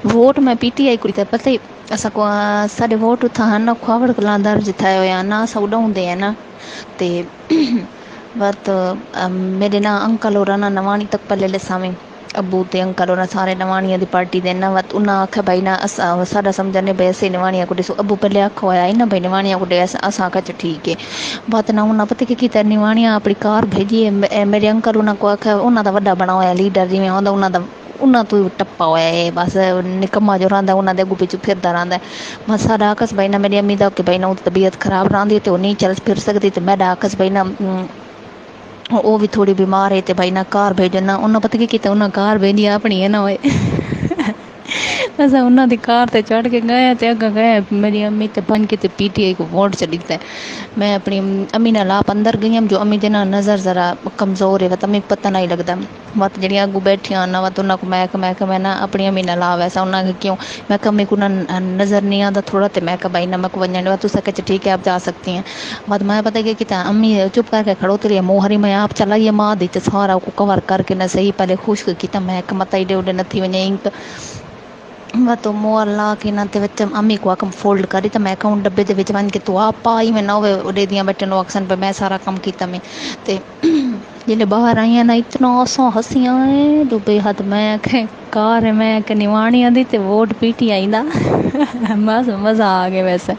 vote मैं PTI कुड़ी त पता ही असां को साडे वोट था न ख्वाबड़ कलांदार जिथायो या ना सौडा होंदे है ना ते बत मेरे ना अंकल और ना नवानी तक पल्ले सामे अबू ते अंकल और सारे नवानिया दी पार्टी दे ना वत उन्ना आखे भाई ना साडा समझने बैसे नवानिया को दिसो अबू पहले आखो आया ना भाई नवानिया को दे असा कच ठीक है बात ना उन्ना पता की नवानिया अपनी कार भेजी है मेरे अंकल उन्ना को आखे उन्ना दा वड्डा बना होया लीडर जिवें होंदा उन्ना दा उन्ना तो टप्पा होया है बस निकम्मा जो रहा उन्ना दे अगू पिछू फिरदा रहा बस साडा आखस भाई ना मेरी अम्मी दा कि भाई ना तबीयत खराब रही तो नहीं चल फिर सकती तो मैं आखस भाई ना वो भी थोड़ी बीमार है तो भाई ना कार भेजो ना उन्हें पता की किया उन्हें कार भेजी अपनी है ना होए अस उन्होंने कार ते चढ़ के गए तो अगर गए मेरी अम्मी तो बन के पीटीआई को वोट चली है मैं अपनी अम्मी ने लाप अंदर गई हम जो अम्मी जे ना नज़र ज़रा कमज़ोर है वत अम्मी पता नहीं लगता वत जी अगू बैठिया ना वत उन्होंने को मैं ना अपनी अम्मी ने ला वैसा उन्होंने क्यों मैं अम्मी को ना नज़र नहीं आता थोड़ा तो मैं भाई ना मैं को वजन तू सके ठीक है आप जा सकती हैं वत मैं पता कि अम्मी चुप करके खड़ो तो मोहरी मैं आप चलाइए माँ दी सारा को कवर करके ना सही पहले खुश कि मैं मत एडे उडे नथी वजे इंक वह तो मोर ला के ना ते विच अम्मी को आकम फोल्ड करी तो मैं कहूँ डब्बे दे विच वन के तू आप पाई मैं ना उड़े दियां बैठे नो अक्सन पे मैं सारा कम किया मैं ते जिले बाहर आई ना इतना असो हसियां है जो बेहद मैं आखे कार है मैं आखे निवाणी आंदी ते वोट पीटी आई ना बस मज़ा आ गया वैसे